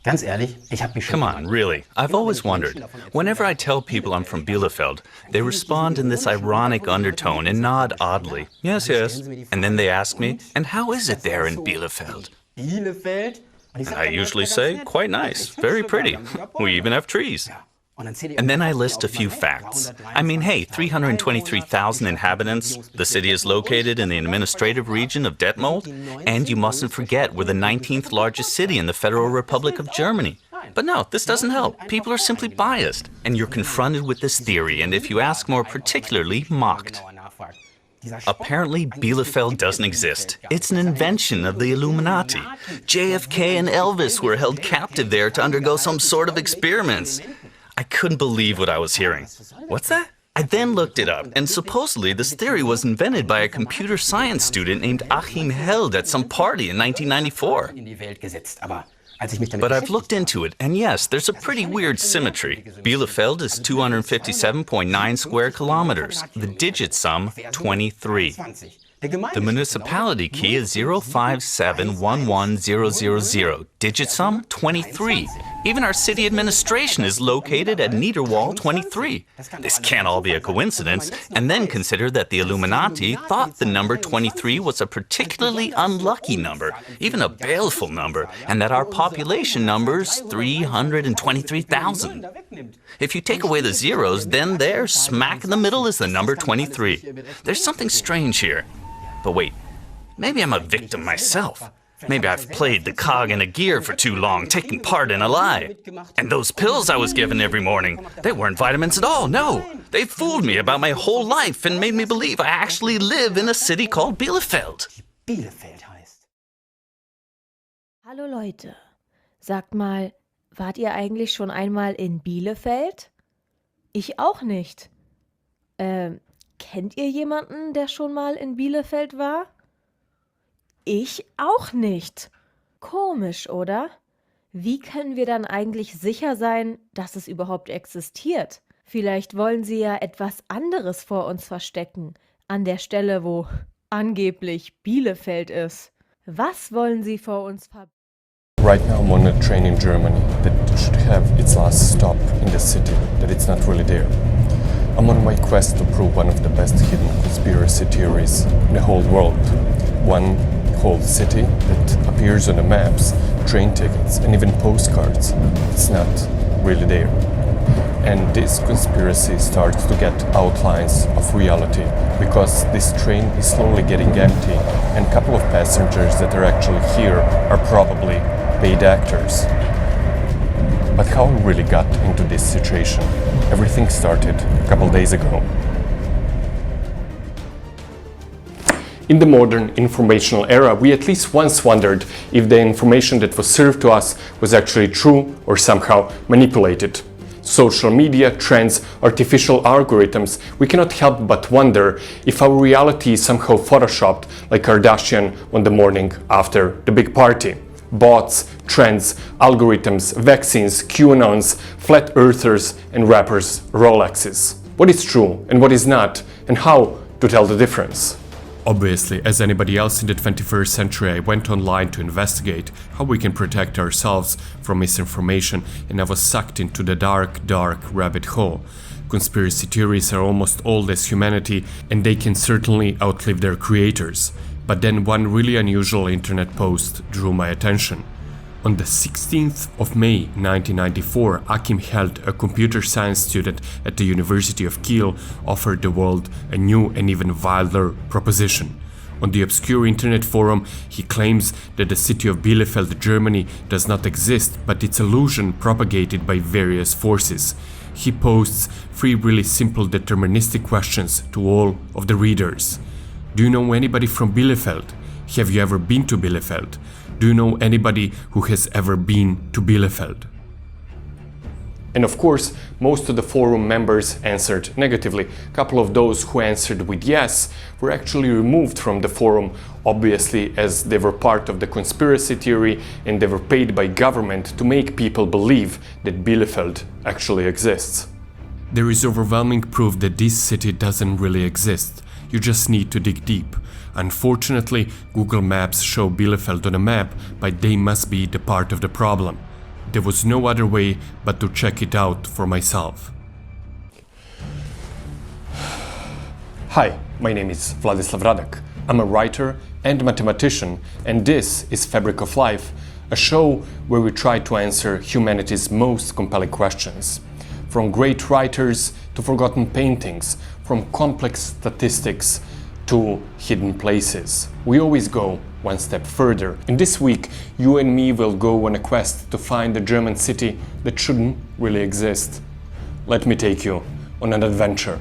Come on, really. I've always wondered. Whenever I tell people I'm from Bielefeld, they respond in this ironic undertone and nod oddly. Yes, yes. And then they ask me, and how is it there in Bielefeld? And I usually say, quite nice, very pretty. We even have trees. And then I list a few facts. I mean, hey, 323,000 inhabitants, the city is located in the administrative region of Detmold, and you mustn't forget we're the 19th largest city in the Federal Republic of Germany. But no, this doesn't help. People are simply biased, and you're confronted with this theory, and if you ask more particularly, mocked. Apparently, Bielefeld doesn't exist. It's an invention of the Illuminati. JFK and Elvis were held captive there to undergo some sort of experiments. I couldn't believe what I was hearing. What's that? I then looked it up, and supposedly this theory was invented by a computer science student named Achim Held at some party in 1994. But I've looked into it, and yes, there's a pretty weird symmetry. Bielefeld is 257.9 square kilometers. The digit sum, 23. The municipality key is 057110000. Digit sum, 23. Even our city administration is located at Niederwall 23. This can't all be a coincidence. And then consider that the Illuminati thought the number 23 was a particularly unlucky number, even a baleful number, and that our population numbers 323,000. If you take away the zeros, then there, smack in the middle, is the number 23. There's something strange here. But wait, maybe I'm a victim myself. Maybe I've played the cog in a gear for too long, taking part in a lie. And those pills I was given every morning, they weren't vitamins at all, no. They fooled me about my whole life and made me believe I actually live in a city called Bielefeld. Hallo Leute, sagt mal, wart ihr eigentlich schon einmal in Bielefeld? Ich auch nicht. Kennt ihr jemanden, der schon mal in Bielefeld war? Ich auch nicht. Komisch, oder? Wie können wir dann eigentlich sicher sein, dass es überhaupt existiert? Vielleicht wollen sie ja etwas anderes vor uns verstecken, an der Stelle, wo angeblich Bielefeld ist. Was wollen sie vor uns verbergen? Right now I'm on a train in Germany that should have its last stop in the city, that it's not really there. I'm on my quest to prove one of the best hidden conspiracy theories in the whole world. One whole city that appears on the maps, train tickets, and even postcards. It's not really there. And this conspiracy starts to get outlines of reality because this train is slowly getting empty, and a couple of passengers that are actually here are probably paid actors. But how I really got into this situation? Everything started a couple days ago. In the modern informational era, we at least once wondered if the information that was served to us was actually true or somehow manipulated. Social media, trends, artificial algorithms, we cannot help but wonder if our reality is somehow photoshopped like Kardashian on the morning after the big party. Bots, trends, algorithms, vaccines, QAnons, flat earthers, and rappers' Rolexes. What is true and what is not, and how to tell the difference? Obviously, as anybody else in the 21st century, I went online to investigate how we can protect ourselves from misinformation, and I was sucked into the dark rabbit hole. Conspiracy theories are almost old as humanity, and they can certainly outlive their creators. But then one really unusual internet post drew my attention. On the 16th of May 1994, Achim Held, a computer science student at the University of Kiel, offered the world a new and even wilder proposition. On the obscure internet forum, he claims that the city of Bielefeld, Germany, does not exist, but its illusion propagated by various forces. He posts 3 really simple deterministic questions to all of the readers. Do you know anybody from Bielefeld? Have you ever been to Bielefeld? Do you know anybody who has ever been to Bielefeld? And of course, most of the forum members answered negatively. A couple of those who answered with yes were actually removed from the forum, obviously as they were part of the conspiracy theory and they were paid by government to make people believe that Bielefeld actually exists. There is overwhelming proof that this city doesn't really exist. You just need to dig deep. Unfortunately, Google Maps show Bielefeld on a map, but they must be the part of the problem. There was no other way but to check it out for myself. Hi, my name is Vladislav Radak. I'm a writer and mathematician, and this is Fabric of Life, a show where we try to answer humanity's most compelling questions. From great writers to forgotten paintings, from complex statistics to hidden places. We always go one step further. And this week, you and me will go on a quest to find a German city that shouldn't really exist. Let me take you on an adventure.